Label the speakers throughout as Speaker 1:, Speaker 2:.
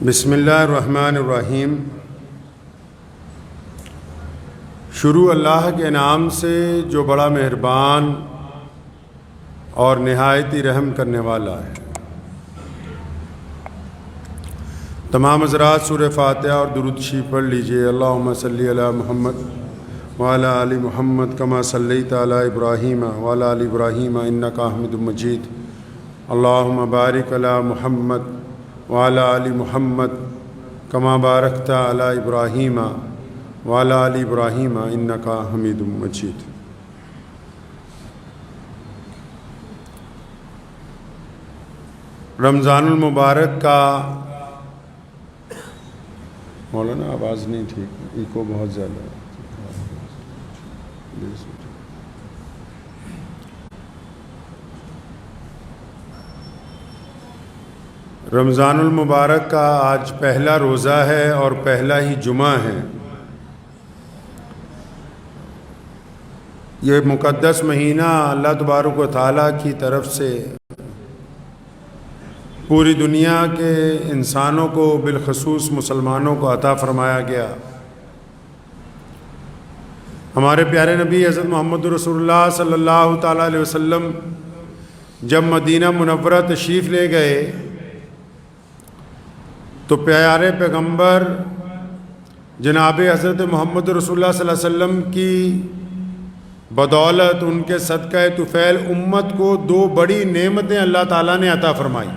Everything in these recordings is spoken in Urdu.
Speaker 1: بسم اللہ الرحمن الرحیم۔ شروع اللہ کے نام سے جو بڑا مہربان اور نہایت ہی رحم کرنے والا ہے۔ تمام حضرات سورہ فاتحہ اور درود شریف پڑھ لیجئے۔ اللہم صلی علی محمد وعلی آل محمد کما صلیت علی ابراہیم وعلی آل ابراہیم انک حمید مجید۔ اللہم بارک علی محمد وعلی آل محمد کما بارکت علی ابراہیم وعلی آل ابراہیم انک حمید مجید۔ رمضان المبارک کا مولانا آواز نہیں ٹھیک، ایکو بہت زیادہ ہے۔ رمضان المبارک کا آج پہلا روزہ ہے اور پہلا ہی جمعہ ہے۔ یہ مقدس مہینہ اللہ تبارک و تعالیٰ کی طرف سے پوری دنیا کے انسانوں کو بالخصوص مسلمانوں کو عطا فرمایا گیا۔ ہمارے پیارے نبی حضرت محمد رسول اللہ صلی اللہ تعالیٰ علیہ وسلم جب مدینہ منورہ تشریف لے گئے تو پیارے پیغمبر جناب حضرت محمد رسول اللہ صلی اللہ علیہ وسلم کی بدولت، ان کے صدقہ طفیل امت کو دو بڑی نعمتیں اللہ تعالیٰ نے عطا فرمائی۔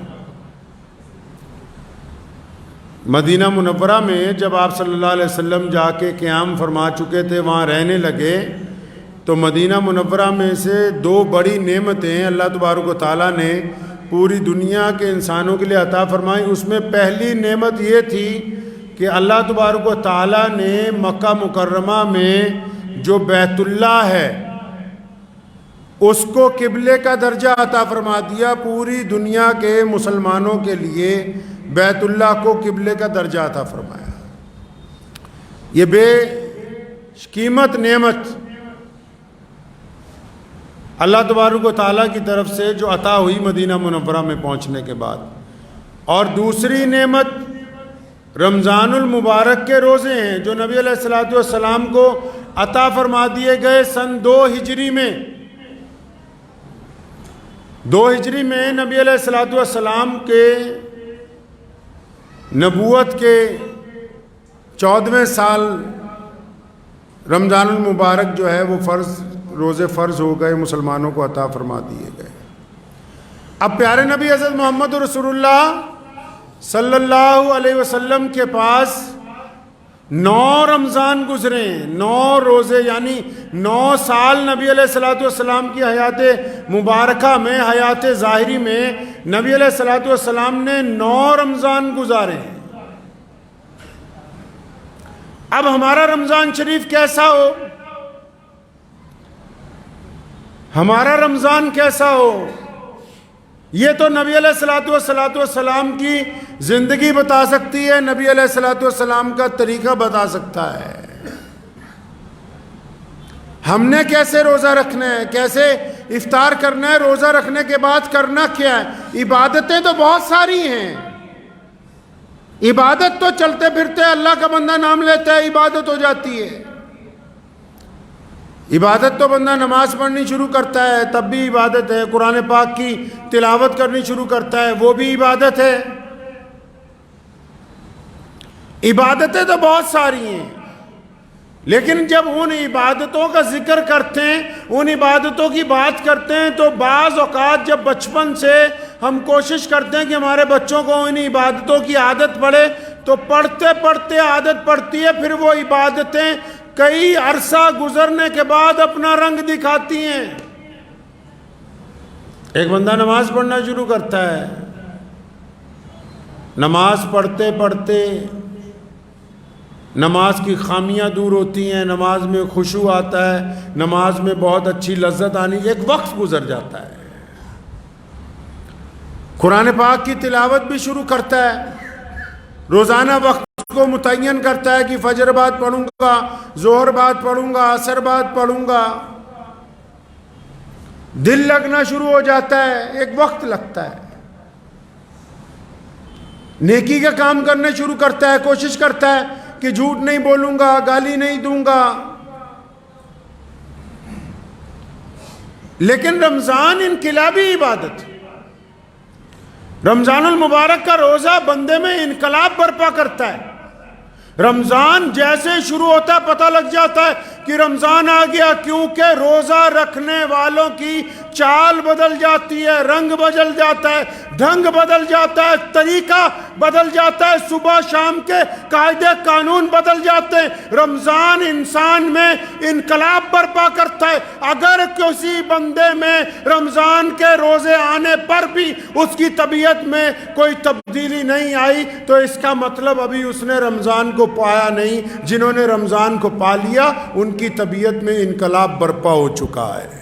Speaker 1: مدینہ منورہ میں جب آپ صلی اللہ علیہ وسلم جا کے قیام فرما چکے تھے، وہاں رہنے لگے، تو مدینہ منورہ میں سے دو بڑی نعمتیں اللہ تبارک و تعالیٰ نے پوری دنیا کے انسانوں کے لیے عطا فرمائی۔ اس میں پہلی نعمت یہ تھی کہ اللہ تبارک و تعالیٰ نے مکہ مکرمہ میں جو بیت اللہ ہے اس کو قبلے کا درجہ عطا فرما دیا۔ پوری دنیا کے مسلمانوں کے لیے بیت اللہ کو قبلے کا درجہ عطا فرمایا۔ یہ بے قیمت نعمت اللہ تبارک و تعالیٰ کی طرف سے جو عطا ہوئی مدینہ منورہ میں پہنچنے کے بعد۔ اور دوسری نعمت رمضان المبارک کے روزے ہیں جو نبی علیہ الصلوۃ والسلام کو عطا فرما دیے گئے سن 2 ہجری میں۔ 2 ہجری میں نبی علیہ الصلوۃ والسلام کے نبوت کے 14ویں سال رمضان المبارک جو ہے وہ روزے فرض ہو گئے، مسلمانوں کو عطا فرما دیے گئے۔ اب پیارے نبی حضرت محمد رسول اللہ صلی اللہ علیہ وسلم کے پاس 9 رمضان گزرے، 9 روزے، یعنی 9 سال نبی علیہ الصلوۃ والسلام کی حیات مبارکہ میں، حیات ظاہری میں نبی علیہ الصلوۃ والسلام نے 9 رمضان گزارے ہیں۔ اب ہمارا رمضان شریف کیسا ہو، ہمارا رمضان کیسا ہو، یہ تو نبی علیہ الصلوۃ والسلام کی زندگی بتا سکتی ہے، نبی علیہ الصلوۃ والسلام کا طریقہ بتا سکتا ہے۔ ہم نے کیسے روزہ رکھنا ہے، کیسے افطار کرنا ہے، روزہ رکھنے کے بعد کرنا کیا ہے۔ عبادتیں تو بہت ساری ہیں، عبادت تو چلتے پھرتے اللہ کا بندہ نام لیتا ہے عبادت ہو جاتی ہے۔ عبادت تو بندہ نماز پڑھنی شروع کرتا ہے تب بھی عبادت ہے، قرآن پاک کی تلاوت کرنی شروع کرتا ہے وہ بھی عبادت ہے۔ عبادتیں تو بہت ساری ہیں، لیکن جب ان عبادتوں کا ذکر کرتے ہیں، ان عبادتوں کی بات کرتے ہیں، تو بعض اوقات جب بچپن سے ہم کوشش کرتے ہیں کہ ہمارے بچوں کو ان عبادتوں کی عادت پڑے، تو پڑھتے پڑھتے عادت پڑتی ہے، پھر وہ عبادتیں کئی عرصہ گزرنے کے بعد اپنا رنگ دکھاتی ہیں۔ ایک بندہ نماز پڑھنا شروع کرتا ہے، نماز پڑھتے پڑھتے نماز کی خامیاں دور ہوتی ہیں، نماز میں خشوع آتا ہے، نماز میں بہت اچھی لذت آنی، ایک وقت گزر جاتا ہے۔ قرآن پاک کی تلاوت بھی شروع کرتا ہے، روزانہ وقت کو متعین کرتا ہے کہ فجر بعد پڑھوں گا، ظہر بعد پڑھوں گا، عصر بعد پڑھوں گا۔ دل لگنا شروع ہو جاتا ہے، ایک وقت لگتا ہے۔ نیکی کا کام کرنے شروع کرتا ہے، کوشش کرتا ہے کہ جھوٹ نہیں بولوں گا، گالی نہیں دوں گا. لیکن رمضان انقلابی عبادت، رمضان المبارک کا روزہ بندے میں انقلاب برپا کرتا ہے. رمضان جیسے شروع ہوتا ہے پتہ لگ جاتا ہے کہ رمضان آ گیا، کیونکہ روزہ رکھنے والوں کی چال بدل جاتی ہے، رنگ بدل جاتا ہے، ڈھنگ بدل جاتا ہے، طریقہ بدل جاتا ہے، صبح شام کے قاعدے قانون بدل جاتے ہیں. رمضان انسان میں انقلاب برپا کرتا ہے. اگر کسی بندے میں رمضان کے روزے آنے پر بھی اس کی طبیعت میں کوئی تبدیلی نہیں آئی تو اس کا مطلب ابھی اس نے رمضان کو پایا نہیں. جنہوں نے رمضان کو پا لیا ان کی طبیعت میں انقلاب برپا ہو چکا ہے.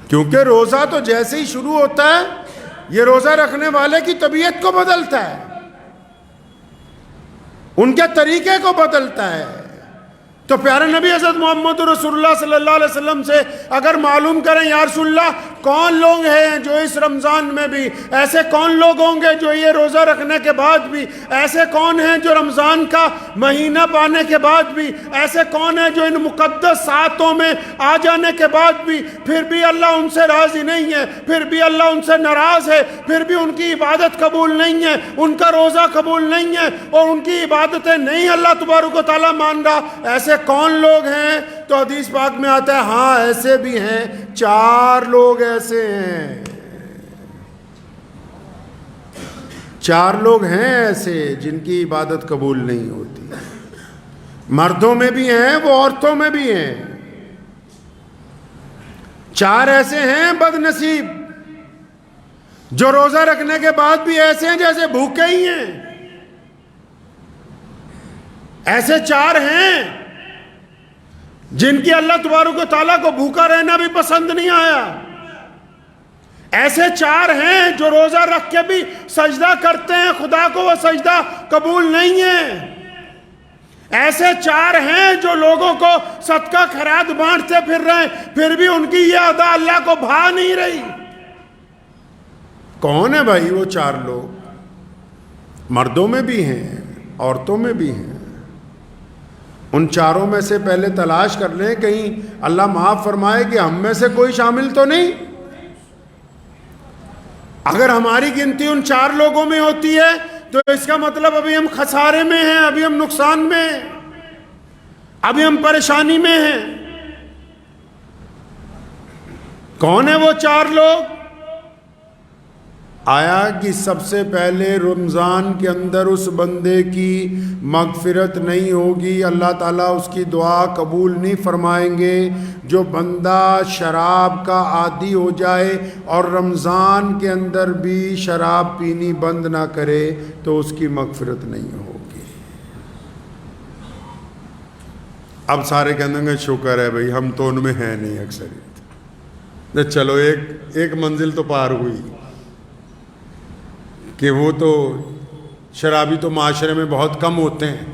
Speaker 1: کیونکہ روزہ تو جیسے ہی شروع ہوتا ہے یہ روزہ رکھنے والے کی طبیعت کو بدلتا ہے، ان کے طریقے کو بدلتا ہے. تو پیارے نبی حضرت محمد رسول اللہ صلی اللہ علیہ وسلم سے اگر معلوم کریں یا رسول اللہ کون لوگ ہیں جو اس رمضان میں بھی، ایسے کون لوگ ہوں گے جو یہ روزہ رکھنے کے بعد بھی، ایسے کون ہیں جو رمضان کا مہینہ پانے کے بعد بھی، ایسے کون ہیں جو ان مقدس ساعتوں میں آ جانے کے بعد بھی پھر بھی اللہ ان سے راضی نہیں ہے، پھر بھی اللہ ان سے ناراض ہے، پھر بھی ان کی عبادت قبول نہیں ہے، ان کا روزہ قبول نہیں ہے اور ان کی عبادتیں نہیں اللہ تبارک و تعالیٰ مان رہا، ایسے کون لوگ ہیں؟ تو حدیث پاک میں آتا ہے ہاں ایسے بھی ہیں، 4 لوگ ایسے ہیں، 4 لوگ ہیں ایسے جن کی عبادت قبول نہیں ہوتی. مردوں میں بھی ہیں، وہ عورتوں میں بھی ہیں. 4 ایسے ہیں بد نصیب جو روزہ رکھنے کے بعد بھی ایسے ہیں جیسے بھوکے ہی ہیں. ایسے 4 ہیں جن کی اللہ تبارک و تعالیٰ کو بھوکا رہنا بھی پسند نہیں آیا. ایسے 4 ہیں جو روزہ رکھ کے بھی سجدہ کرتے ہیں، خدا کو وہ سجدہ قبول نہیں ہے. ایسے 4 ہیں جو لوگوں کو صدقہ خیرات بانٹتے پھر رہے ہیں، پھر بھی ان کی یہ ادا اللہ کو بھا نہیں رہی. کون ہے بھائی وہ 4 لوگ؟ مردوں میں بھی ہیں، عورتوں میں بھی ہیں. ان 4 میں سے پہلے تلاش کر لیں کہیں اللہ معاف فرمائے کہ ہم میں سے کوئی شامل تو نہیں. اگر ہماری گنتی ان 4 لوگوں میں ہوتی ہے تو اس کا مطلب ابھی ہم خسارے میں ہیں، ابھی ہم نقصان میں ہیں، ابھی ہم پریشانی میں ہیں. کون ہے وہ 4 لوگ؟ آیا کہ سب سے پہلے رمضان کے اندر اس بندے کی مغفرت نہیں ہوگی، اللہ تعالیٰ اس کی دعا قبول نہیں فرمائیں گے. جو بندہ شراب کا عادی ہو جائے اور رمضان کے اندر بھی شراب پینی بند نہ کرے تو اس کی مغفرت نہیں ہوگی. اب سارے کہنے گے شکر ہے بھائی ہم تو ان میں ہیں نہیں اکثریت. چلو ایک منزل تو پار ہوئی کہ وہ تو شرابی تو معاشرے میں بہت کم ہوتے ہیں.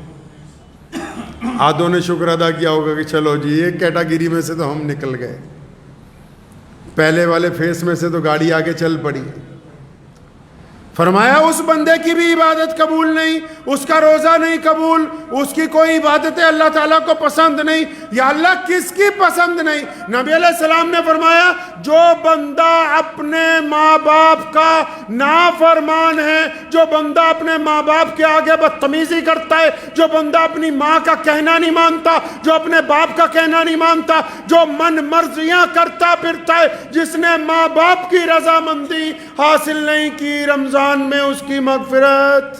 Speaker 1: آدھوں نے شکر ادا کیا ہوگا کہ چلو جی ایک کیٹاگری میں سے تو ہم نکل گئے، پہلے والے فیس میں سے تو گاڑی آگے چل پڑی. فرمایا اس بندے کی بھی عبادت قبول نہیں، اس کا روزہ نہیں قبول، اس کی کوئی عبادتیں اللہ تعالیٰ کو پسند نہیں. یا اللہ کس کی پسند نہیں؟ نبی علیہ السلام نے فرمایا جو بندہ اپنے ماں باپ کا نافرمان ہے، جو بندہ اپنے ماں باپ کے آگے بدتمیزی کرتا ہے، جو بندہ اپنی ماں کا کہنا نہیں مانتا، جو اپنے باپ کا کہنا نہیں مانتا، جو من مرضیاں کرتا پھرتا ہے، جس نے ماں باپ کی رضامندی حاصل نہیں کی، رمضان میں اس کی مغفرت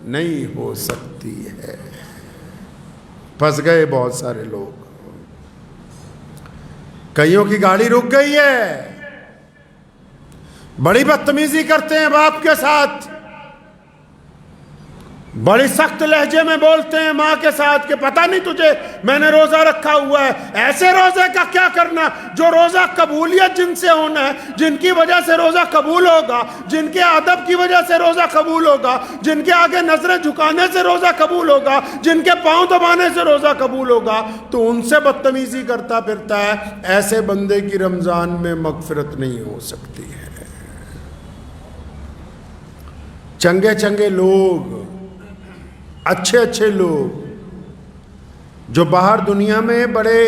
Speaker 1: نہیں ہو سکتی ہے. پھنس گئے بہت سارے لوگ. کئیوں کی گاڑی رک گئی ہے، بڑی بدتمیزی کرتے ہیں باپ کے ساتھ، بڑی سخت لہجے میں بولتے ہیں ماں کے ساتھ کہ پتہ نہیں تجھے میں نے روزہ رکھا ہوا ہے. ایسے روزے کا کیا کرنا جو روزہ قبولیت جن سے ہونا ہے، جن کی وجہ سے روزہ قبول ہوگا، جن کے ادب کی وجہ سے روزہ قبول ہوگا، جن کے آگے نظریں جھکانے سے روزہ قبول ہوگا، جن کے پاؤں دبانے سے روزہ قبول ہوگا، تو ان سے بدتمیزی کرتا پھرتا ہے. ایسے بندے کی رمضان میں مغفرت نہیں ہو سکتی ہے. چنگے چنگے لوگ، اچھے اچھے لوگ جو باہر دنیا میں بڑے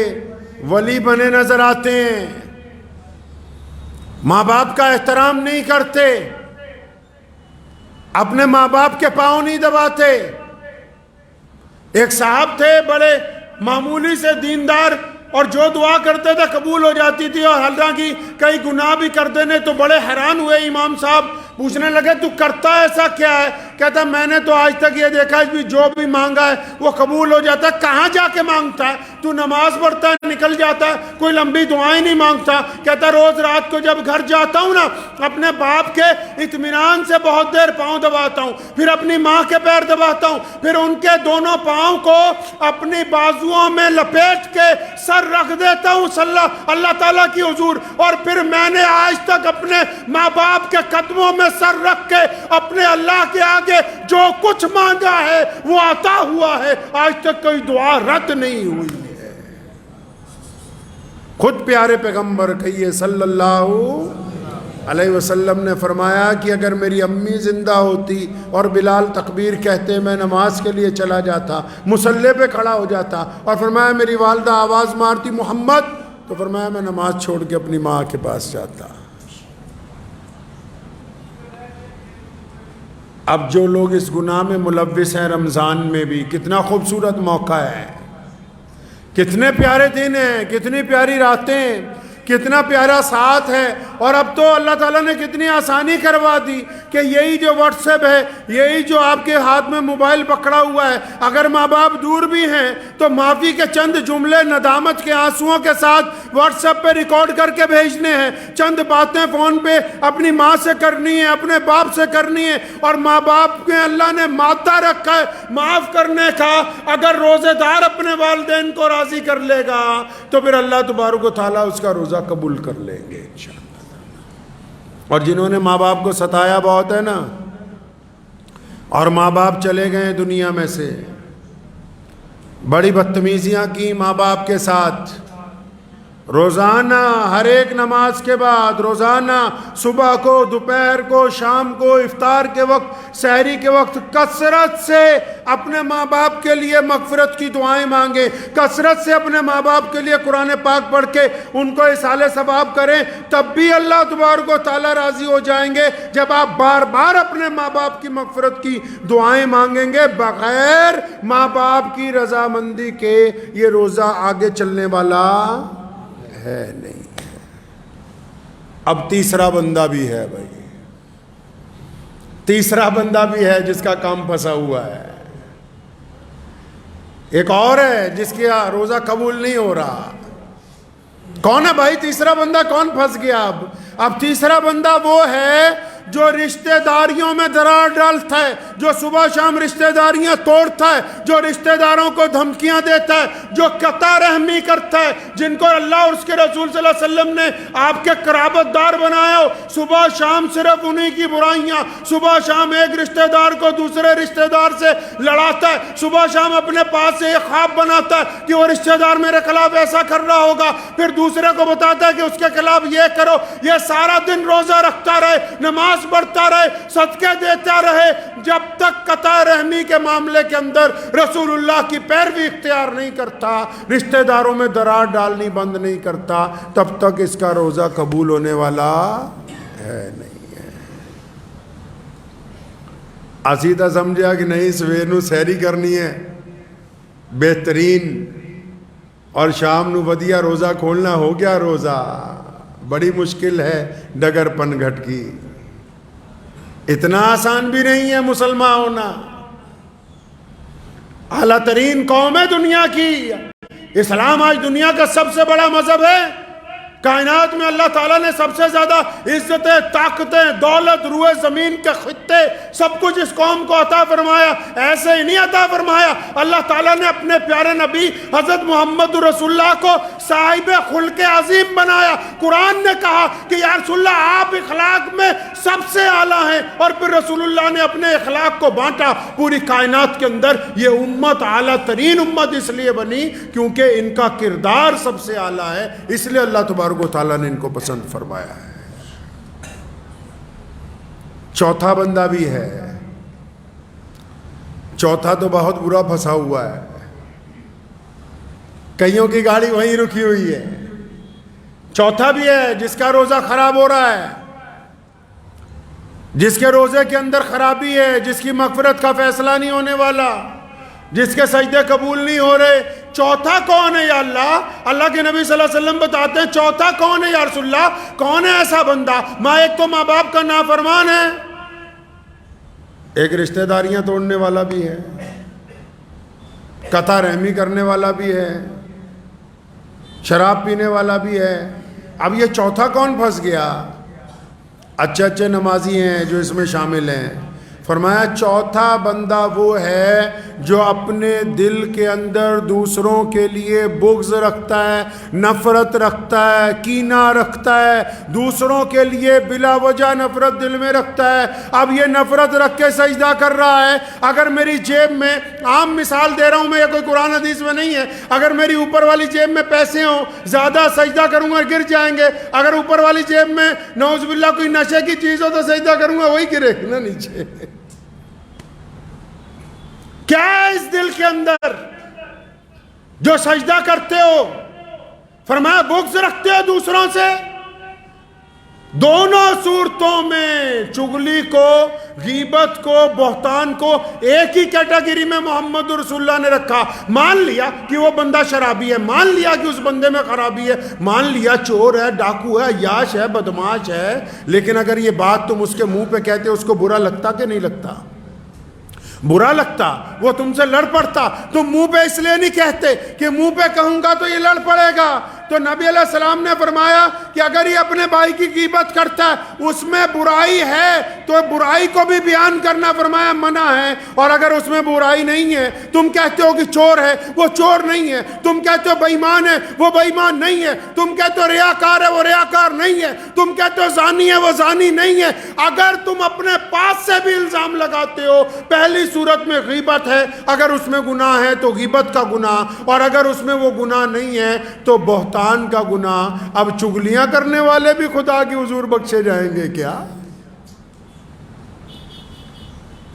Speaker 1: ولی بنے نظر آتے ہیں، ماں باپ کا احترام نہیں کرتے، اپنے ماں باپ کے پاؤں نہیں دباتے۔ ایک صاحب تھے بڑے معمولی سے دیندار، اور جو دعا کرتے تھے قبول ہو جاتی تھی، اور حالانکہ کئی گناہ بھی کرتے نے۔ تو بڑے حیران ہوئے امام صاحب، پوچھنے لگے تو کرتا ایسا کیا ہے؟ کہتا میں نے تو آج تک یہ دیکھا ہے بھی جو بھی مانگا ہے وہ قبول ہو جاتا ہے۔ کہاں جا کے مانگتا ہے؟ تو نماز پڑھتا ہے نکل جاتا ہے، کوئی لمبی دعائیں نہیں مانگتا۔ کہتا روز رات کو جب گھر جاتا ہوں نا، اپنے باپ کے اطمینان سے بہت دیر پاؤں دباتا ہوں، پھر اپنی ماں کے پیر دباتا ہوں، پھر ان کے دونوں پاؤں کو اپنی بازوؤں میں لپیٹ کے سر رکھ دیتا ہوں اللہ تعالیٰ کی حضور، اور پھر میں نے آج تک اپنے ماں باپ کے قدموں میں سر رکھ کے اپنے اللہ کے آگے جو کچھ مانگا ہے وہ عطا ہوا ہے، آج تک کوئی دعا رد نہیں ہوئی ہے۔ خود پیارے پیغمبر کہیے صلی اللہ علیہ وسلم نے فرمایا کہ اگر میری امی زندہ ہوتی اور بلال تکبیر کہتے میں نماز کے لیے چلا جاتا، مصلی پہ کھڑا ہو جاتا، اور فرمایا میری والدہ آواز مارتی محمد، تو فرمایا میں نماز چھوڑ کے اپنی ماں کے پاس جاتا۔ اب جو لوگ اس گناہ میں ملوث ہیں، رمضان میں بھی کتنا خوبصورت موقع ہے، کتنے پیارے دن ہیں، کتنی پیاری راتیں، کتنا پیارا ساتھ ہے۔ اور اب تو اللہ تعالیٰ نے کتنی آسانی کروا دی کہ یہی جو واٹس ایپ ہے، یہی جو آپ کے ہاتھ میں موبائل پکڑا ہوا ہے، اگر ماں باپ دور بھی ہیں تو معافی کے چند جملے ندامت کے آنسوؤں کے ساتھ واٹس ایپ پہ ریکارڈ کر کے بھیجنے ہیں، چند باتیں فون پہ اپنی ماں سے کرنی ہے، اپنے باپ سے کرنی ہے۔ اور ماں باپ میں اللہ نے مادہ رکھا ہے معاف کرنے کا، اگر روزے دار اپنے والدین کو راضی کر لے گا تو پھر اللہ تبارک و تعالیٰ اس کا روزہ قبول کر لیں گے انشاءاللہ۔ اور جنہوں نے ماں باپ کو ستایا بہت ہے نا، اور ماں باپ چلے گئے دنیا میں سے، بڑی بدتمیزیاں کی ماں باپ کے ساتھ، روزانہ ہر ایک نماز کے بعد، روزانہ صبح کو، دوپہر کو، شام کو، افطار کے وقت، سحری کے وقت کثرت سے اپنے ماں باپ کے لیے مغفرت کی دعائیں مانگیں، کثرت سے اپنے ماں باپ کے لیے قرآن پاک پڑھ کے ان کو اصالہ ثواب کریں، تب بھی اللہ تبارک و تعالیٰ راضی ہو جائیں گے جب آپ بار بار اپنے ماں باپ کی مغفرت کی دعائیں مانگیں گے۔ بغیر ماں باپ کی رضامندی کے یہ روزہ آگے چلنے والا ہے نہیں ہے۔ اب تیسرا بندہ بھی ہے بھائی، تیسرا بندہ بھی ہے جس کا کام پھنسا ہوا ہے۔ ایک اور ہے جس کا روزہ قبول نہیں ہو رہا۔ کون ہے بھائی تیسرا بندہ؟ کون پھنس گیا؟ اب تیسرا بندہ وہ ہے جو رشتہ داریوں میں درار ڈالتا ہے، جو صبح شام رشتہ داریاں توڑتا ہے، جو رشتہ داروں کو دھمکیاں دیتا ہے، جو قطع رحمی کرتا ہے، جن کو اللہ اور اس کے رسول صلی اللہ علیہ وسلم نے آپ کے قرابت دار بنایا ہو۔ صبح شام صرف انہی کی برائیاں، صبح شام ایک رشتہ دار کو دوسرے رشتہ دار سے لڑاتا ہے، صبح شام اپنے پاس سے ایک خواب بناتا ہے کہ وہ رشتہ دار میرے خلاف ایسا کر رہا ہوگا، پھر دوسرے کو بتاتا ہے کہ اس کے خلاف یہ کرو۔ یہ سارا دن روزہ رکھتا رہے، نماز بڑھتا رہے، صدقے دیتا رہے، جب تک قطع رحمی کے معاملے کے اندر رسول اللہ کی پیروی اختیار نہیں کرتا، رشتہ داروں میں درار ڈالنی بند نہیں کرتا، تب تک اس کا روزہ قبول ہونے والا ہے نہیں ہے۔ اسی تا سمجھا کہ نہیں سویر نو سحری کرنی ہے بہترین، اور شام نو ودیا روزہ کھولنا، ہو گیا روزہ۔ بڑی مشکل ہے ڈگر پن گھٹ کی، اتنا آسان بھی نہیں ہے مسلمان ہونا۔ اعلیٰ ترین قوم ہے دنیا کی، اسلام آج دنیا کا سب سے بڑا مذہب ہے۔ کائنات میں اللہ تعالیٰ نے سب سے زیادہ عزتیں، طاقتیں، دولت، روئے زمین کے خطے، سب کچھ اس قوم کو عطا فرمایا۔ ایسے ہی نہیں عطا فرمایا، اللہ تعالیٰ نے اپنے پیارے نبی حضرت محمد رسول اللہ کو صاحب خلق عظیم بنایا۔ قرآن نے کہا کہ یا رسول اللہ آپ اخلاق میں سب سے اعلیٰ ہیں، اور پھر رسول اللہ نے اپنے اخلاق کو بانٹا پوری کائنات کے اندر۔ یہ امت اعلیٰ ترین امت اس لیے بنی کیونکہ ان کا کردار سب سے اعلیٰ ہے، اس لیے اللہ تبارک و تعالیٰ نے ان کو پسند فرمایا ہے۔ چوتھا بندہ بھی ہے چوتھا تو بہت برا پھنسا ہوا ہے، کئیوں کی گاڑی وہیں رکی ہوئی ہے۔ چوتھا بھی ہے جس کا روزہ خراب ہو رہا ہے، جس کے روزے کے اندر خرابی ہے، جس کی مغفرت کا فیصلہ نہیں ہونے والا، جس کے سجدے قبول نہیں ہو رہے۔ چوتھا کون ہے یا اللہ؟ اللہ کے نبی صلی اللہ علیہ وسلم بتاتے ہیں چوتھا کون ہے یا رسول اللہ؟ کون ہے ایسا بندہ؟ ایک تو ماں باپ کا نافرمان ہے، ایک رشتہ داریاں توڑنے والا بھی ہے، قطع رحمی کرنے والا بھی ہے، شراب پینے والا بھی ہے۔ اب یہ چوتھا کون پھنس گیا؟ اچھے اچھے نمازی ہیں جو اس میں شامل ہیں۔ فرمایا چوتھا بندہ وہ ہے جو اپنے دل کے اندر دوسروں کے لیے بغض رکھتا ہے، نفرت رکھتا ہے، کینہ رکھتا ہے، دوسروں کے لیے بلا وجہ نفرت دل میں رکھتا ہے۔ اب یہ نفرت رکھ کے سجدہ کر رہا ہے۔ اگر میری جیب میں، عام مثال دے رہا ہوں میں، یہ کوئی قرآن حدیث میں نہیں ہے، اگر میری اوپر والی جیب میں پیسے ہوں، زیادہ سجدہ کروں گا گر جائیں گے۔ اگر اوپر والی جیب میں نعوذ باللہ کوئی نشے کی چیز ہو تو سجدہ کروں گا وہی گرے نا نیچے۔ کیا ہے اس دل کے اندر جو سجدہ کرتے ہو؟ فرمایا بغض رکھتے ہو دوسروں سے۔ دونوں صورتوں میں، چغلی کو، غیبت کو، بہتان کو ایک ہی کیٹیگری میں محمد رسول اللہ نے رکھا۔ مان لیا کہ وہ بندہ شرابی ہے، مان لیا کہ اس بندے میں خرابی ہے، مان لیا چور ہے، ڈاکو ہے، عیاش ہے، بدماش ہے، لیکن اگر یہ بات تم اس کے منہ پہ کہتے اس کو برا لگتا کہ نہیں لگتا؟ برا لگتا، وہ تم سے لڑ پڑتا۔ تم منہ پہ اس لیے نہیں کہتے کہ منہ پہ کہوں گا تو یہ لڑ پڑے گا۔ تو نبی علیہ السلام نے فرمایا کہ اگر یہ اپنے بھائی کی غیبت کرتا ہے، اس میں برائی ہے تو برائی کو بھی بیان کرنا فرمایا منع ہے، اور اگر اس میں برائی نہیں ہے، تم کہتے ہو کہ چور ہے، وہ چور نہیں ہے، تم کہتے ہو بے ایمان ہے، وہ بے ایمان نہیں ہے، تم کہتے ہو ریاکار ہے، وہ ریاکار نہیں ہے، تم کہتے ہو زانی ہے، وہ زانی نہیں ہے، اگر تم اپنے پاس سے بھی الزام لگاتے ہو، پہلی صورت میں غیبت ہے، اگر اس میں گناہ ہے تو غیبت کا گناہ، اور اگر اس میں وہ گناہ نہیں ہے تو بہتان کا گناہ۔ اب چغلیاں کرنے والے بھی خدا کی حضور بخشے جائیں گے کیا؟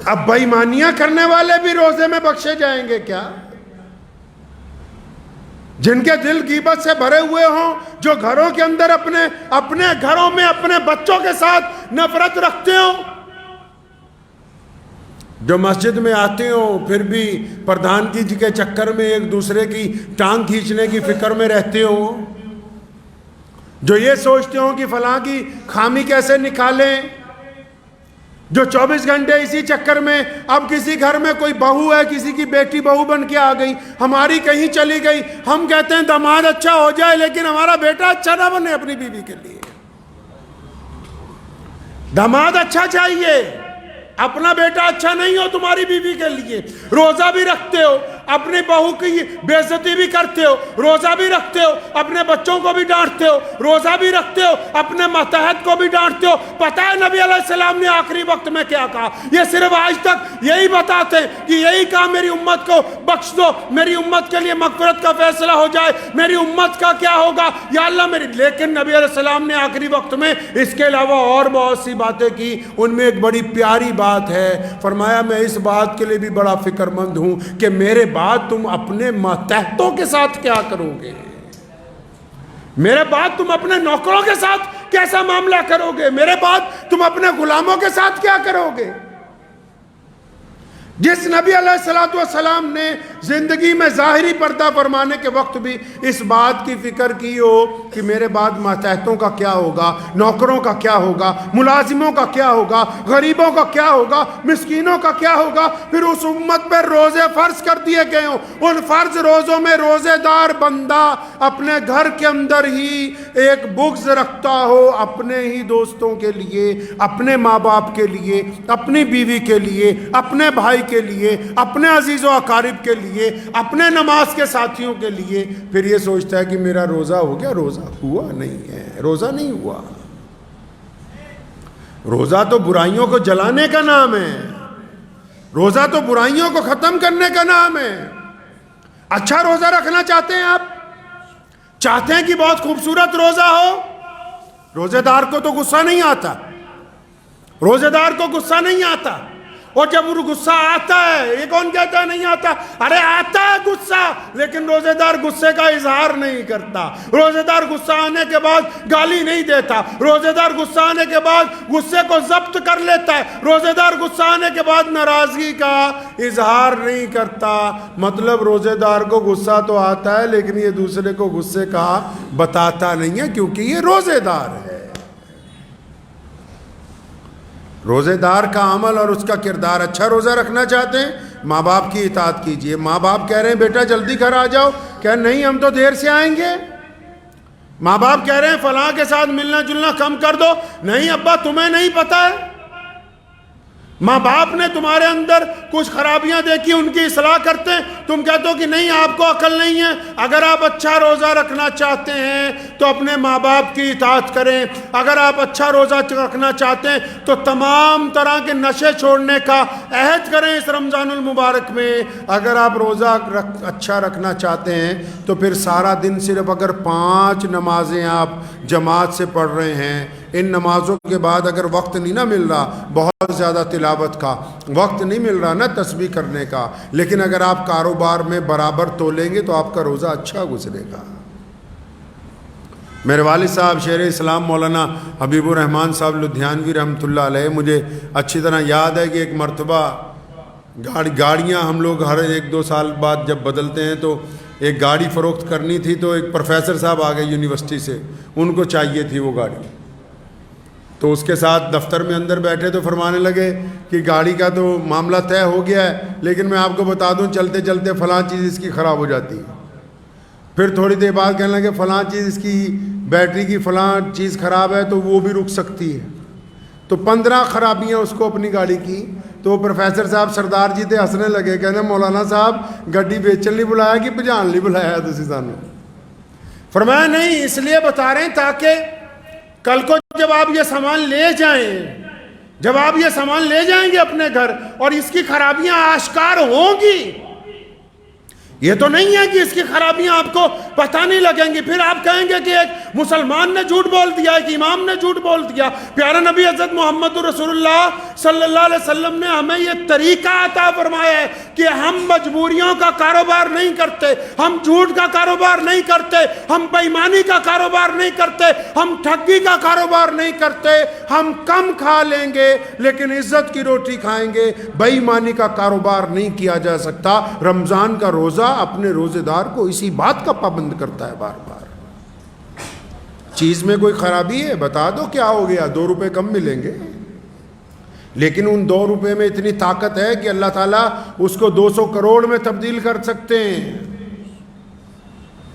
Speaker 1: اب بے ایمانیاں کرنے والے بھی روزے میں بخشے جائیں گے کیا؟ جن کے دل غیبت سے بھرے ہوئے ہوں، جو گھروں کے اندر اپنے گھروں میں اپنے بچوں کے ساتھ نفرت رکھتے ہوں، جو مسجد میں آتے ہوں پھر بھی پردھان جی کے چکر میں ایک دوسرے کی ٹانگ کھینچنے کی فکر میں رہتے ہوں، جو یہ سوچتے ہوں کہ فلاں کی خامی کیسے نکالیں، جو 24 گھنٹے اسی چکر میں، اب کسی گھر میں کوئی بہو ہے، کسی کی بیٹی بہو بن کے آ گئی، ہماری کہیں چلی گئی، ہم کہتے ہیں داماد اچھا ہو جائے لیکن ہمارا بیٹا اچھا نہ بنے اپنی بیوی کے لیے۔ داماد اچھا چاہیے، اپنا بیٹا اچھا نہیں ہو تمہاری بیوی کے لیے۔ روزہ بھی رکھتے ہو، اپنی بہو کی بے عزتی بھی کرتے ہو، روزہ بھی رکھتے ہو، اپنے بچوں کو بھی ڈانٹتے ہو، روزہ بھی رکھتے ہو، اپنے ماتحت کو بھی ڈانٹتے ہو۔ پتہ ہے نبی علیہ السلام نے آخری وقت میں کیا کہا؟ یہ صرف آج تک یہی بتاتے ہیں کہ یہی کہا میری امت کو بخش دو، میری امت کے لیے مغفرت کا فیصلہ ہو جائے، میری امت کا کیا ہوگا یا اللہ میری۔ لیکن نبی علیہ السلام نے آخری وقت میں اس کے علاوہ اور بہت سی باتیں کی، ان میں ایک بڑی پیاری بات ہے، فرمایا میں اس بات کے لیے بھی بڑا فکر مند ہوں کہ میرے بعد تم اپنے ماتحتوں کے ساتھ کیا کرو گے، میرے بعد تم اپنے نوکروں کے ساتھ کیسا معاملہ کرو گے، میرے بعد تم اپنے غلاموں کے ساتھ کیا کرو گے۔ جس نبی علیہ السلام نے زندگی میں ظاہری پردہ فرمانے کے وقت بھی اس بات کی فکر کی ہو کہ میرے بعد ماتحتوں کا کیا ہوگا، نوکروں کا کیا ہوگا، ملازموں کا کیا ہوگا، غریبوں کا کیا ہوگا، مسکینوں کا کیا ہوگا، پھر اس امت پر روزے فرض کر دیے گئے ہوں، ان فرض روزوں میں روزے دار بندہ اپنے گھر کے اندر ہی ایک بغض رکھتا ہو اپنے ہی دوستوں کے لیے، اپنے ماں باپ کے لیے، اپنی بیوی کے لیے، اپنے بھائی کے لیے، اپنے عزیز و اقارب کے لیے، اپنے نماز کے ساتھیوں کے لیے، پھر یہ سوچتا ہے کہ میرا روزہ ہو گیا۔ روزہ ہوا نہیں ہے، روزہ نہیں ہوا۔ روزہ تو برائیوں کو جلانے کا نام ہے، روزہ تو برائیوں کو ختم کرنے کا نام ہے۔ اچھا روزہ رکھنا چاہتے ہیں آپ؟ چاہتے ہیں کہ بہت خوبصورت روزہ ہو؟ روزے دار کو تو غصہ نہیں آتا، روزے دار کو غصہ نہیں آتا، اور جب وہ غصہ آتا ہے، یہ کون کہتا ہے نہیں آتا؟ ارے آتا ہے غصہ، لیکن روزے دار غصے کا اظہار نہیں کرتا، روزے دار غصہ آنے کے بعد گالی نہیں دیتا، روزے دار غصہ آنے کے بعد غصے کو ضبط کر لیتا ہے، روزے دار غصہ آنے کے بعد ناراضگی کا اظہار نہیں کرتا۔ مطلب روزے دار کو غصہ تو آتا ہے لیکن یہ دوسرے کو غصے کا بتاتا نہیں ہے، کیونکہ یہ روزے دار ہے۔ روزے دار کا عمل اور اس کا کردار اچھا، روزہ رکھنا چاہتے ہیں ماں باپ کی اطاعت کیجئے۔ ماں باپ کہہ رہے ہیں بیٹا جلدی گھر آ جاؤ، کہہ نہیں ہم تو دیر سے آئیں گے۔ ماں باپ کہہ رہے ہیں فلاں کے ساتھ ملنا جلنا کم کر دو، نہیں ابا تمہیں نہیں پتہ ہے۔ ماں باپ نے تمہارے اندر کچھ خرابیاں دیکھی، ان کی اصلاح کرتے ہیں، تم کہتے ہو کہ نہیں آپ کو عقل نہیں ہے۔ اگر آپ اچھا روزہ رکھنا چاہتے ہیں تو اپنے ماں باپ کی اطاعت کریں، اگر آپ اچھا روزہ رکھنا چاہتے ہیں تو تمام طرح کے نشے چھوڑنے کا عہد کریں اس رمضان المبارک میں۔ اگر آپ روزہ اچھا رکھنا چاہتے ہیں تو پھر سارا دن صرف اگر 5 نمازیں آپ جماعت سے پڑھ رہے ہیں، ان نمازوں کے بعد اگر وقت نہیں نہ مل رہا بہت زیادہ تلاوت کا، وقت نہیں مل رہا نا تسبیح کرنے کا، لیکن اگر آپ کاروبار میں برابر تولیں گے تو آپ کا روزہ اچھا گزرے گا۔ میرے والد صاحب شیر اسلام مولانا حبیب الرحمان صاحب لدھیانوی رحمۃ اللہ علیہ، مجھے اچھی طرح یاد ہے کہ ایک مرتبہ گاڑیاں ہم لوگ ہر 1-2 سال بعد جب بدلتے ہیں تو ایک گاڑی فروخت کرنی تھی، تو ایک پروفیسر صاحب آ گئے یونیورسٹی سے، ان کو چاہیے تھی وہ گاڑی، تو اس کے ساتھ دفتر میں اندر بیٹھے تو فرمانے لگے کہ گاڑی کا تو معاملہ طے ہو گیا ہے، لیکن میں آپ کو بتا دوں چلتے چلتے فلاں چیز اس کی خراب ہو جاتی ہے۔ پھر تھوڑی دیر بعد کہنے لگے فلاں چیز اس کی بیٹری کی فلاں چیز خراب ہے تو وہ بھی رک سکتی ہے۔ تو 15 خرابیاں اس کو اپنی گاڑی کی۔ تو وہ پروفیسر صاحب سردار جی تھے، ہنسنے لگے، کہنے مولانا صاحب گڈی بیچن نہیں بلایا کہ بجان نہیں بلایا تسی سانوں؟ فرمایا نہیں، اس لیے بتا رہے ہیں تاکہ کل کو جب آپ یہ سامان لے جائیں، جب آپ یہ سامان لے جائیں گے اپنے گھر اور اس کی خرابیاں آشکار ہوں گی، یہ تو نہیں ہے کہ اس کی خرابیاں آپ کو پتہ نہیں لگیں گی، پھر آپ کہیں گے کہ ایک مسلمان نے جھوٹ بول دیا، ایک امام نے جھوٹ بول دیا۔ پیارا نبی حضرت محمد رسول اللہ صلی اللہ علیہ وسلم نے ہمیں یہ طریقہ عطا فرمایا ہے کہ ہم مجبوریوں کا کاروبار نہیں کرتے، ہم جھوٹ کا کاروبار نہیں کرتے، ہم بے ایمانی کا کاروبار نہیں کرتے، ہم ٹھگی کا کاروبار نہیں کرتے، ہم کم کھا لیں گے لیکن عزت کی روٹی کھائیں گے، بے ایمانی کا کاروبار نہیں کیا جا سکتا۔ رمضان کا روزہ اپنے روزے دار کو اسی بات کا پابند کرتا ہے، بار بار چیز میں کوئی خرابی ہے بتا دو کیا ہو گیا، 2 روپے کم ملیں گے، لیکن ان 2 روپے میں اتنی طاقت ہے کہ اللہ تعالیٰ اس کو 200 کروڑ میں تبدیل کر سکتے ہیں۔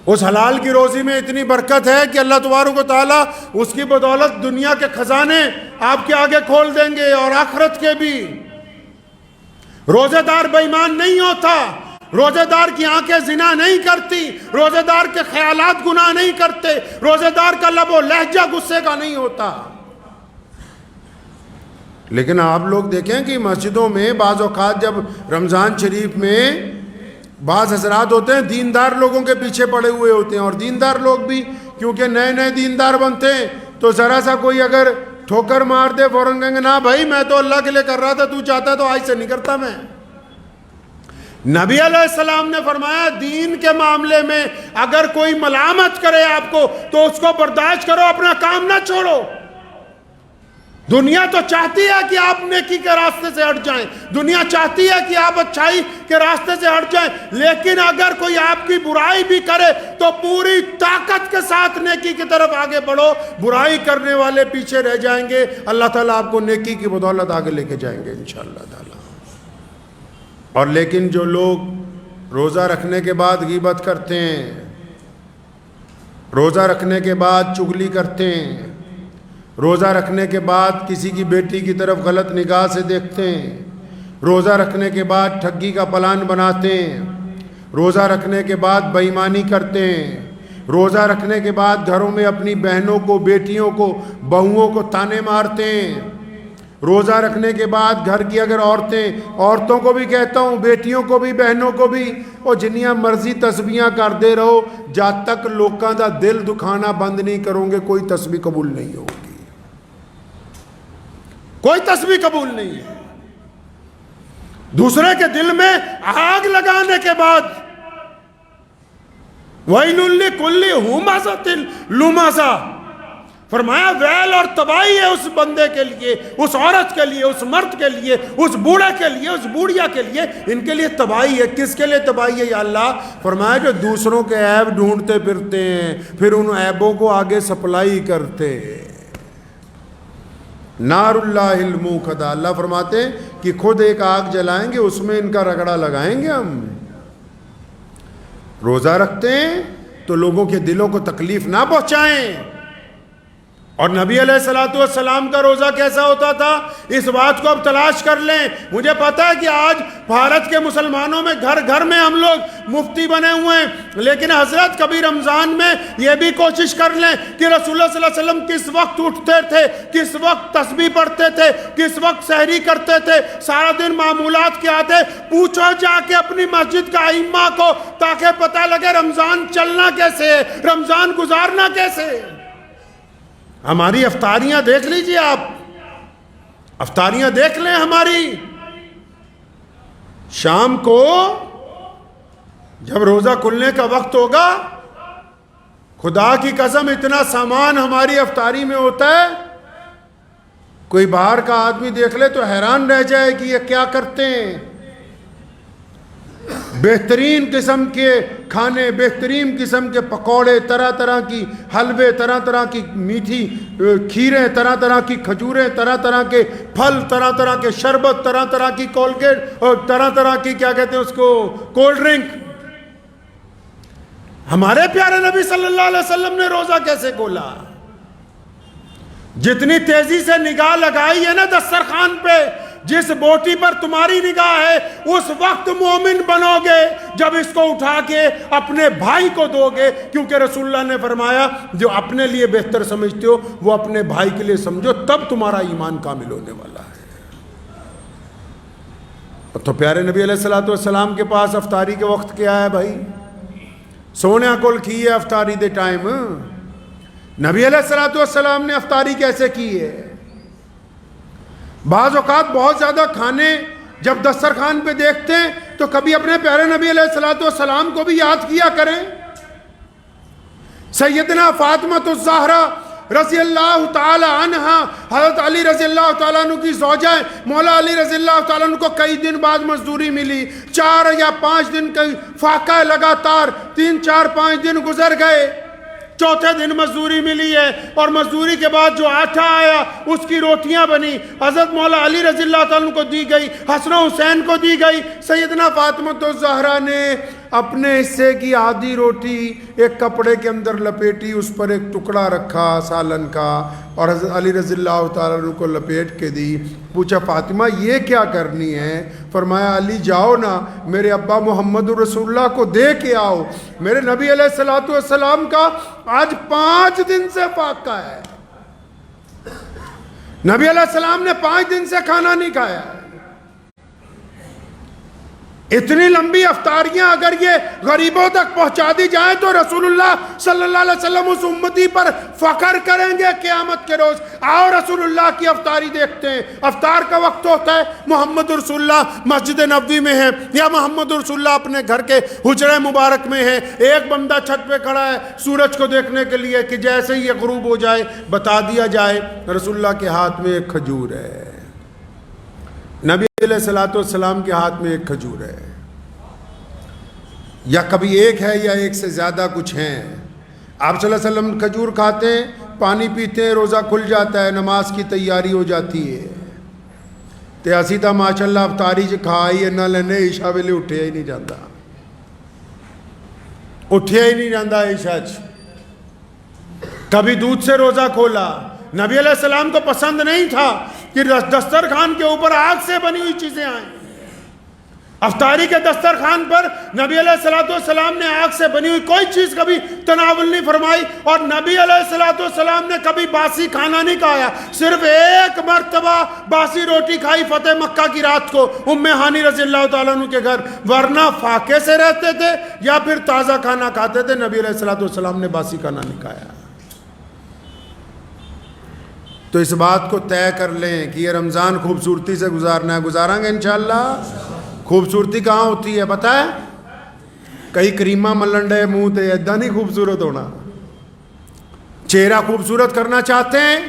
Speaker 1: اس حلال کی روزی میں اتنی برکت ہے کہ اللہ تبارک و تعالیٰ اس کی بدولت دنیا کے خزانے آپ کے آگے کھول دیں گے اور آخرت کے بھی۔ روزے دار بے ایمان نہیں ہوتا، روزے دار کی آنکھیں زنا نہیں کرتی، روزے دار کے خیالات گناہ نہیں کرتے، روزے دار کا لب و لہجہ غصے کا نہیں ہوتا۔ لیکن آپ لوگ دیکھیں کہ مسجدوں میں بعض اوقات جب رمضان شریف میں بعض حضرات ہوتے ہیں دیندار لوگوں کے پیچھے پڑے ہوئے ہوتے ہیں، اور دیندار لوگ بھی کیونکہ نئے نئے دیندار بنتے ہیں تو ذرا سا کوئی اگر ٹھوکر مار دے فوراً کہیں گے نا بھائی میں تو اللہ کے لیے کر رہا تھا، تو چاہتا تو آج سے نہیں کرتا میں۔ نبی علیہ السلام نے فرمایا دین کے معاملے میں اگر کوئی ملامت کرے آپ کو تو اس کو برداشت کرو، اپنا کام نہ چھوڑو۔ دنیا تو چاہتی ہے کہ آپ نیکی کے راستے سے ہٹ جائیں، دنیا چاہتی ہے کہ آپ اچھائی کے راستے سے ہٹ جائیں، لیکن اگر کوئی آپ کی برائی بھی کرے تو پوری طاقت کے ساتھ نیکی کی طرف آگے بڑھو۔ برائی کرنے والے پیچھے رہ جائیں گے، اللہ تعالیٰ آپ کو نیکی کی بدولت آگے لے کے جائیں گے انشاءاللہ تعالیٰ۔ اور لیکن جو لوگ روزہ رکھنے کے بعد غیبت کرتے ہیں، روزہ رکھنے کے بعد چغلی کرتے ہیں، روزہ رکھنے کے بعد کسی کی بیٹی کی طرف غلط نگاہ سے دیکھتے ہیں، روزہ رکھنے کے بعد ٹھگی کا پلان بناتے ہیں، روزہ رکھنے کے بعد بے ایمانی کرتے ہیں، روزہ رکھنے کے بعد گھروں میں اپنی بہنوں کو، بیٹیوں کو، بہوؤں کو تانے مارتے ہیں، روزہ رکھنے کے بعد گھر کی اگر عورتوں کو بھی کہتا ہوں، بیٹیوں کو بھی، بہنوں کو بھی، اور جنیاں مرضی تسبیحاں کرتے رہو، جب تک لوکاں دا دل دکھانا بند نہیں کرو گے کوئی تسبیح قبول نہیں ہوگی، کوئی تسبیح قبول نہیں ہے۔ دوسرے کے دل میں آگ لگانے کے بعد وَيْلٌ لِكُلِّ هُمَزَةٍ لُمَزَةٍ، فرمایا ویل اور تباہی ہے اس بندے کے لیے، اس عورت کے لیے، اس مرد کے لیے، اس بوڑھے کے لیے، اس بوڑھیا کے لیے، ان کے لیے تباہی ہے۔ کس کے لیے تباہی ہے یا اللہ؟ فرمایا جو دوسروں کے عیب ڈھونڈتے پھرتے ہیں، پھر ان عیبوں کو آگے سپلائی کرتے۔ نار اللہ الموقدہ، اللہ فرماتے ہیں کہ خود ایک آگ جلائیں گے، اس میں ان کا رگڑا لگائیں گے ہم۔ روزہ رکھتے ہیں تو لوگوں کے دلوں کو تکلیف نہ پہنچائیں۔ اور نبی علیہ السلام کا روزہ کیسا ہوتا تھا؟ اس بات کو اب تلاش کر لیں۔ مجھے پتا ہے کہ آج بھارت کے مسلمانوں میں گھر گھر میں ہم لوگ مفتی بنے ہوئے ہیں، لیکن حضرت کبھی رمضان میں یہ بھی کوشش کر لیں کہ رسول اللہ صلی اللہ علیہ وسلم کس وقت اٹھتے تھے، کس وقت تسبیح پڑھتے تھے، کس وقت سحری کرتے تھے، سارا دن معمولات کیا تھے۔ پوچھو جا کے اپنی مسجد کا ائمہ کو، تاکہ پتہ لگے رمضان چلنا کیسے ہے، رمضان گزارنا کیسے ہے۔ ہماری افطاریاں دیکھ لیجئے، آپ افطاریاں دیکھ لیں ہماری۔ شام کو جب روزہ کھلنے کا وقت ہوگا، خدا کی قسم اتنا سامان ہماری افطاری میں ہوتا ہے، کوئی باہر کا آدمی دیکھ لے تو حیران رہ جائے کہ یہ کیا کرتے ہیں۔ بہترین قسم کے کھانے، بہترین قسم کے پکوڑے، طرح طرح کی حلوے، طرح طرح کی میٹھی کھیریں، طرح طرح کی کھجوریں، طرح طرح کے پھل، طرح طرح کے شربت، طرح طرح کی کولگیٹ اور طرح طرح کی کیا کہتے ہیں اس کو، کولڈ ڈرنک۔ ہمارے پیارے نبی صلی اللہ علیہ وسلم نے روزہ کیسے کھولا؟ جتنی تیزی سے نگاہ لگائی ہے نا دسترخوان پہ، جس بوٹی پر تمہاری نگاہ ہے، اس وقت مومن بنو گے جب اس کو اٹھا کے اپنے بھائی کو دو گے، کیونکہ رسول اللہ نے فرمایا جو اپنے لیے بہتر سمجھتے ہو وہ اپنے بھائی کے لیے سمجھو، تب تمہارا ایمان کامل ہونے والا ہے۔ تو پیارے نبی علیہ السلام کے پاس افطاری کے وقت کیا ہے بھائی؟ سونے کول کی ہے افطاری دے ٹائم۔ نبی علیہ السلام نے افطاری کیسے کی ہے؟ بعض اوقات بہت زیادہ کھانے جب دسترخوان پہ دیکھتے ہیں تو کبھی اپنے پیارے نبی علیہ السلام کو بھی یاد کیا کریں۔ سیدنا فاطمہ الزہرا رضی اللہ تعالی عنہا، حضرت علی رضی اللہ تعالیٰ عنہ کی زوجہ، مولا علی رضی اللہ تعالیٰ عنہ کو کئی دن بعد مزدوری ملی، 4 یا 5 دن کا فاقہ لگاتار، 3 4 5 دن گزر گئے، چوتھے دن مزدوری ملی ہے، اور مزدوری کے بعد جو آٹا آیا اس کی روٹیاں بنی، حضرت مولا علی رضی اللہ تعالیٰ عنہ کو دی گئی، حسن و حسین کو دی گئی۔ سیدنا فاطمہ الزہرا نے اپنے حصے کی آدھی روٹی ایک کپڑے کے اندر لپیٹی، اس پر ایک ٹکڑا رکھا سالن کا، اور حضرت علی رضی اللہ تعالیٰ عنہ کو لپیٹ کے دی۔ پوچھا فاطمہ یہ کیا کرنی ہے؟ فرمایا علی جاؤ نا میرے ابا محمد رسول اللہ کو دے کے آؤ، میرے نبی علیہ السلام کا آج 5 دن سے فاقہ ہے، نبی علیہ السلام نے 5 دن سے کھانا نہیں کھایا ہے۔ اتنی لمبی افطاریاں اگر یہ غریبوں تک پہنچا دی جائیں تو رسول اللہ صلی اللہ علیہ وسلم اس امتی پر فخر کریں گے قیامت کے روز۔ آؤ رسول اللہ کی افطاری دیکھتے ہیں۔ افطار کا وقت ہوتا ہے، محمد رسول اللہ مسجد نبوی میں ہے یا محمد رسول اللہ اپنے گھر کے حجرہ مبارک میں ہے، ایک بندہ چھت پہ کھڑا ہے سورج کو دیکھنے کے لیے کہ جیسے ہی یہ غروب ہو جائے بتا دیا جائے رسول اللہ کے ہاتھ میں ایک کھجور ہے، نبی علیہ السلام کے ہاتھ میں ایک کھجور ہے، یا کبھی ایک ہے یا ایک سے زیادہ کچھ ہیں۔ آپ صلی اللہ علیہ وسلم کھجور کھاتے ہیں، پانی پیتے ہیں، روزہ کھل جاتا ہے، نماز کی تیاری ہو جاتی ہے، تے اسی تا ماشاءاللہ افطاری چ کھائی نہ لینے عشاء ویلے اٹھیا ہی نہیں جاتا، اٹھیا ہی نہیں جاتا عشاء چ۔ کبھی دودھ سے روزہ کھولا، نبی علیہ السلام کو پسند نہیں تھا کہ دسترخوان کے اوپر آگ سے بنی ہوئی چیزیں آئیں۔ افطاری کے دسترخوان پر نبی علیہ السلام نے آگ سے بنی ہوئی کوئی چیز کبھی تناول نہیں فرمائی، اور نبی علیہ السلام نے کبھی باسی کھانا نہیں کھایا، صرف ایک مرتبہ باسی روٹی کھائی فتح مکہ کی رات کو ام ہانی رضی اللہ تعالیٰ عنہ کے گھر، ورنہ فاقے سے رہتے تھے یا پھر تازہ کھانا کھاتے تھے، نبی علیہ السلام نے باسی کھانا نہیں کھایا۔ تو اس بات کو طے کر لیں کہ یہ رمضان خوبصورتی سے گزارنا ہے، گزاریں گے انشاءاللہ۔ خوبصورتی کہاں ہوتی ہے پتہ ہے؟ کئی کریمہ ملنڈے منہ تے ایدہ نہیں خوبصورت ہونا. چہرہ خوبصورت کرنا چاہتے ہیں؟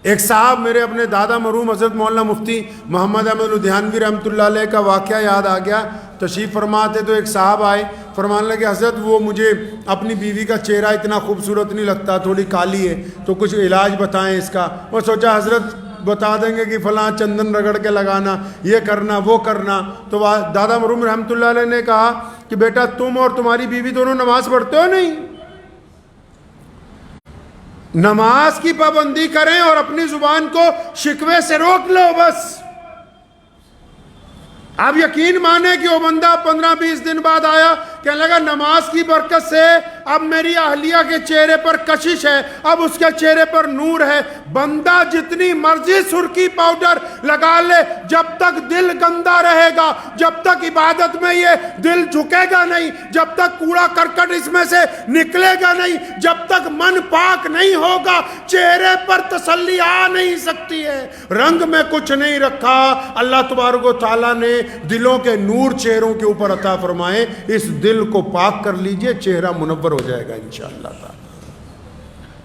Speaker 1: ایک صاحب میرے اپنے دادا مرحوم حضرت مولانا مفتی محمد احمد لدھیانوی رحمۃ اللہ علیہ کا واقعہ یاد آ گیا. تشریف فرماتے تو ایک صاحب آئے, فرمانے لگے حضرت وہ مجھے اپنی بیوی کا چہرہ اتنا خوبصورت نہیں لگتا, تھوڑی کالی ہے, تو کچھ علاج بتائیں اس کا. وہ سوچا حضرت بتا دیں گے کہ فلاں چندن رگڑ کے لگانا, یہ کرنا وہ کرنا. تو دادا مرحوم رحمۃ اللہ علیہ نے کہا کہ بیٹا تم اور تمہاری بیوی دونوں نماز پڑھتے ہو نہیں؟ نماز کی پابندی کریں اور اپنی زبان کو شکوے سے روک لو بس. آپ یقین مانیں کہ وہ بندہ 15-20 دن بعد آیا, کہنے لگا نماز کی برکت سے اب میری اہلیہ کے چہرے پر کشش ہے, اب اس کے چہرے پر نور ہے. بندہ جتنی مرضی سرخی پاؤڈر لگا لے, جب تک دل گندا رہے گا, جب تک عبادت میں یہ دل جھکے گا نہیں, جب تک کوڑا کرکٹ اس میں سے نکلے گا نہیں, جب تک من پاک نہیں ہوگا, چہرے پر تسلی آ نہیں سکتی ہے. رنگ میں کچھ نہیں رکھا, اللہ تبارک و تعالیٰ نے دلوں کے نور چہروں کے اوپر عطا فرمائے. اس دل کو پاک کر لیجئے, چہرہ منور ہو جائے گا انشاءاللہ تعالی.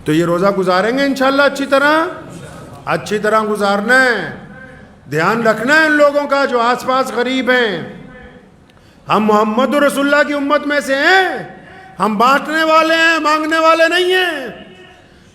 Speaker 1: تو یہ روزہ گزاریں گے انشاءاللہ اچھی طرح گزارنا ہے. دھیان رکھنا ہے ان لوگوں کا جو آس پاس غریب ہیں. ہم محمد رسول اللہ کی امت میں سے ہیں, ہم بانٹنے والے ہیں, مانگنے والے نہیں ہیں.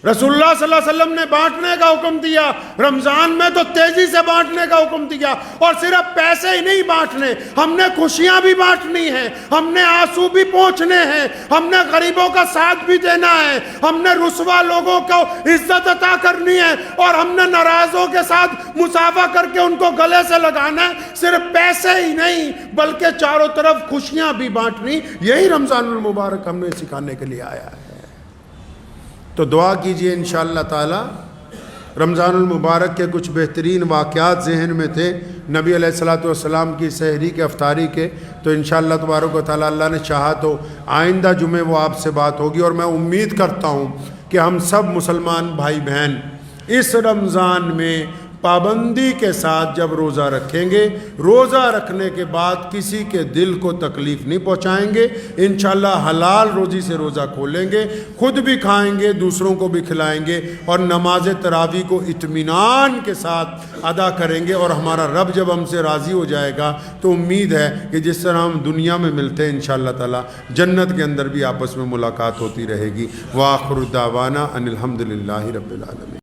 Speaker 1: رسول اللہ صلی اللہ علیہ وسلم نے بانٹنے کا حکم دیا, رمضان میں تو تیزی سے بانٹنے کا حکم دیا. اور صرف پیسے ہی نہیں بانٹنے, ہم نے خوشیاں بھی بانٹنی ہیں, ہم نے آنسو بھی پہنچنے ہیں, ہم نے غریبوں کا ساتھ بھی دینا ہے, ہم نے رسوا لوگوں کو عزت عطا کرنی ہے, اور ہم نے ناراضوں کے ساتھ مصافحہ کر کے ان کو گلے سے لگانا ہے. صرف پیسے ہی نہیں بلکہ چاروں طرف خوشیاں بھی بانٹنی. یہی رمضان المبارک ہم نے سکھانے کے لیے آیا ہے. تو دعا کیجئے انشاءاللہ تعالی. رمضان المبارک کے کچھ بہترین واقعات ذہن میں تھے نبی علیہ الصلوۃ والسلام کی سحری کے افطاری کے, تو انشاءاللہ تبارک و تعالی اللہ نے چاہا تو آئندہ جمعے وہ آپ سے بات ہوگی. اور میں امید کرتا ہوں کہ ہم سب مسلمان بھائی بہن اس رمضان میں پابندی کے ساتھ جب روزہ رکھیں گے, روزہ رکھنے کے بعد کسی کے دل کو تکلیف نہیں پہنچائیں گے. انشاءاللہ حلال روزی سے روزہ کھولیں گے, خود بھی کھائیں گے, دوسروں کو بھی کھلائیں گے, اور نماز تراویح کو اطمینان کے ساتھ ادا کریں گے. اور ہمارا رب جب ہم سے راضی ہو جائے گا تو امید ہے کہ جس طرح ہم دنیا میں ملتے ہیں انشاءاللہ تعالی جنت کے اندر بھی آپس میں ملاقات ہوتی رہے گی. وآخر دعوانا ان الحمدللہ رب العالمین.